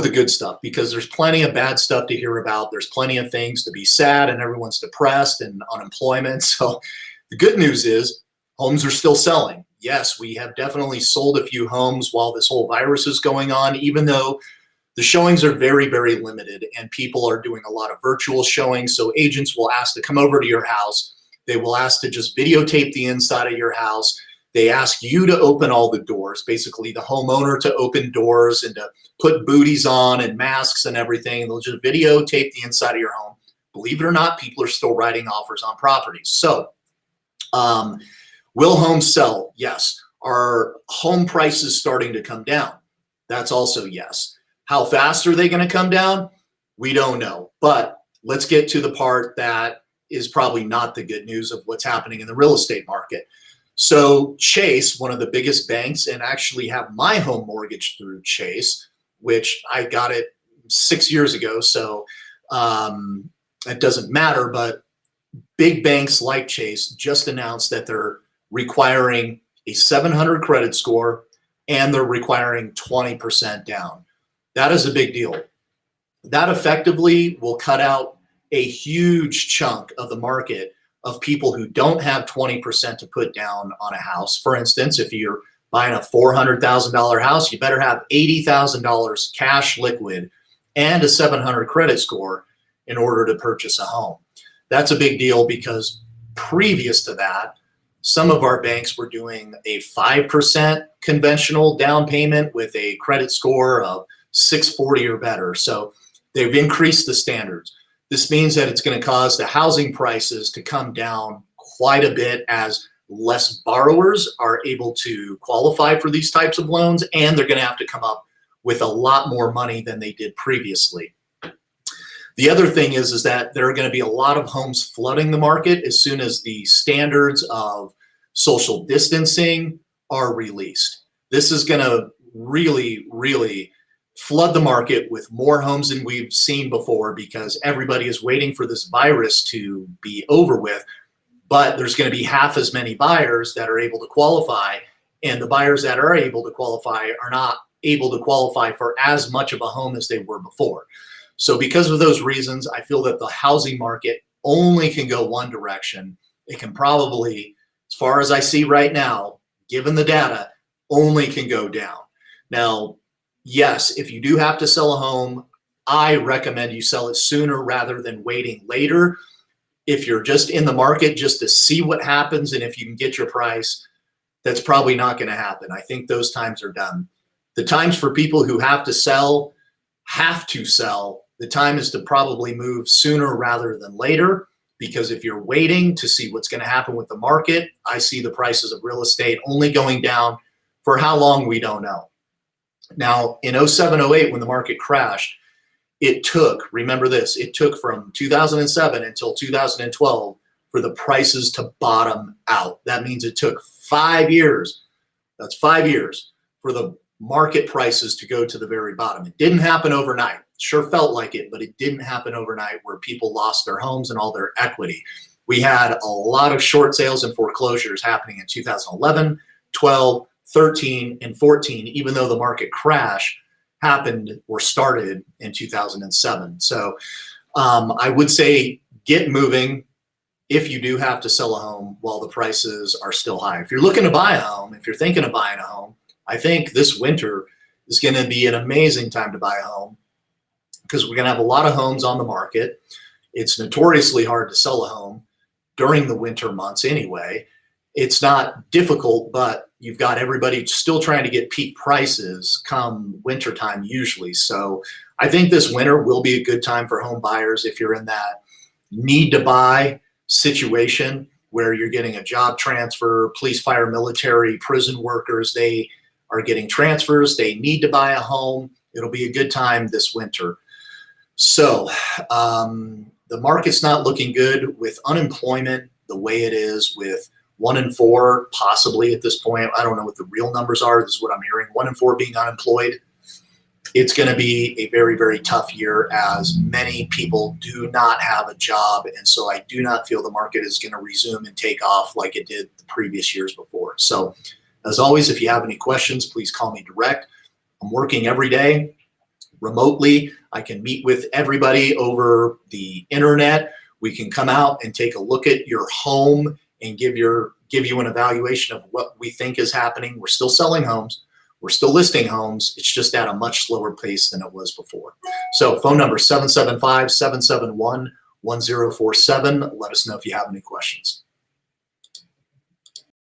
to the good stuff, because there's plenty of bad stuff to hear about. There's plenty of things to be sad, and everyone's depressed and unemployment. So the good news is homes are still selling. Yes, we have definitely sold a few homes while this whole virus is going on, even though the showings are very, very limited and people are doing a lot of virtual showings. So agents will ask to come over to your house. They will ask to just videotape the inside of your house. They ask you to open all the doors, basically the homeowner to open doors and to put booties on and masks and everything. They'll just videotape the inside of your home. Believe it or not, people are still writing offers on properties. So will homes sell? Yes. Are home prices starting to come down? That's also yes. How fast are they going to come down? We don't know. But let's get to the part that is probably not the good news of what's happening in the real estate market. So Chase, one of the biggest banks, and actually have my home mortgage through Chase, which I got it 6 years ago. So it doesn't matter, but big banks like Chase just announced that they're requiring a 700 credit score and they're requiring 20% down. That is a big deal. That effectively will cut out a huge chunk of the market of people who don't have 20% to put down on a house. For instance, if you're buying a $400,000 house, you better have $80,000 cash liquid and a 700 credit score in order to purchase a home. That's a big deal because previous to that, some of our banks were doing a 5% conventional down payment with a credit score of 640 or better. So they've increased the standards. This means that it's going to cause the housing prices to come down quite a bit as less borrowers are able to qualify for these types of loans, and they're going to have to come up with a lot more money than they did previously. The other thing is that there are going to be a lot of homes flooding the market as soon as the standards of social distancing are released. This is going to really, really flood the market with more homes than we've seen before because everybody is waiting for this virus to be over with. But there's going to be half as many buyers that are able to qualify, and the buyers that are able to qualify are not able to qualify for as much of a home as they were before. So because of those reasons, I feel that the housing market only can go one direction. It can probably, as far as I see right now, given the data, only can go down. Now, yes, if you do have to sell a home, I recommend you sell it sooner rather than waiting later. If you're just in the market just to see what happens and if you can get your price, that's probably not going to happen. I think those times are done. The times for people who have to sell, the time is to probably move sooner rather than later, because if you're waiting to see what's going to happen with the market, I see the prices of real estate only going down for how long, we don't know. Now, in 07, 08, when the market crashed, it took from 2007 until 2012 for the prices to bottom out. That means it took 5 years. That's 5 years for the market prices to go to the very bottom. It didn't happen overnight. Sure felt like it, but it didn't happen overnight where people lost their homes and all their equity. We had a lot of short sales and foreclosures happening in 2011, 12, 13, and 14, even though the market crash happened or started in 2007. So I would say get moving if you do have to sell a home while the prices are still high. If you're looking to buy a home, if you're thinking of buying a home, I think this winter is going to be an amazing time to buy a home because we're going to have a lot of homes on the market. It's notoriously hard to sell a home during the winter months anyway. It's not difficult, but you've got everybody still trying to get peak prices come wintertime usually. So I think this winter will be a good time for home buyers if you're in that need to buy situation where you're getting a job transfer, police, fire, military, prison workers, they are getting transfers, they need to buy a home. It'll be a good time this winter. So the market's not looking good with unemployment the way it is, with 1 in 4 possibly at this point. I don't know what the real numbers are. This is what I'm hearing. 1 in 4 being unemployed. It's going to be a very, very tough year as many people do not have a job. And so I do not feel the market is going to resume and take off like it did the previous years before. So as always, if you have any questions, please call me direct. I'm working every day, remotely. I can meet with everybody over the internet. We can come out and take a look at your home and give you an evaluation of what we think is happening. We're still selling homes. We're still listing homes. It's just at a much slower pace than it was before. So phone number 775-771-1047. Let us know if you have any questions.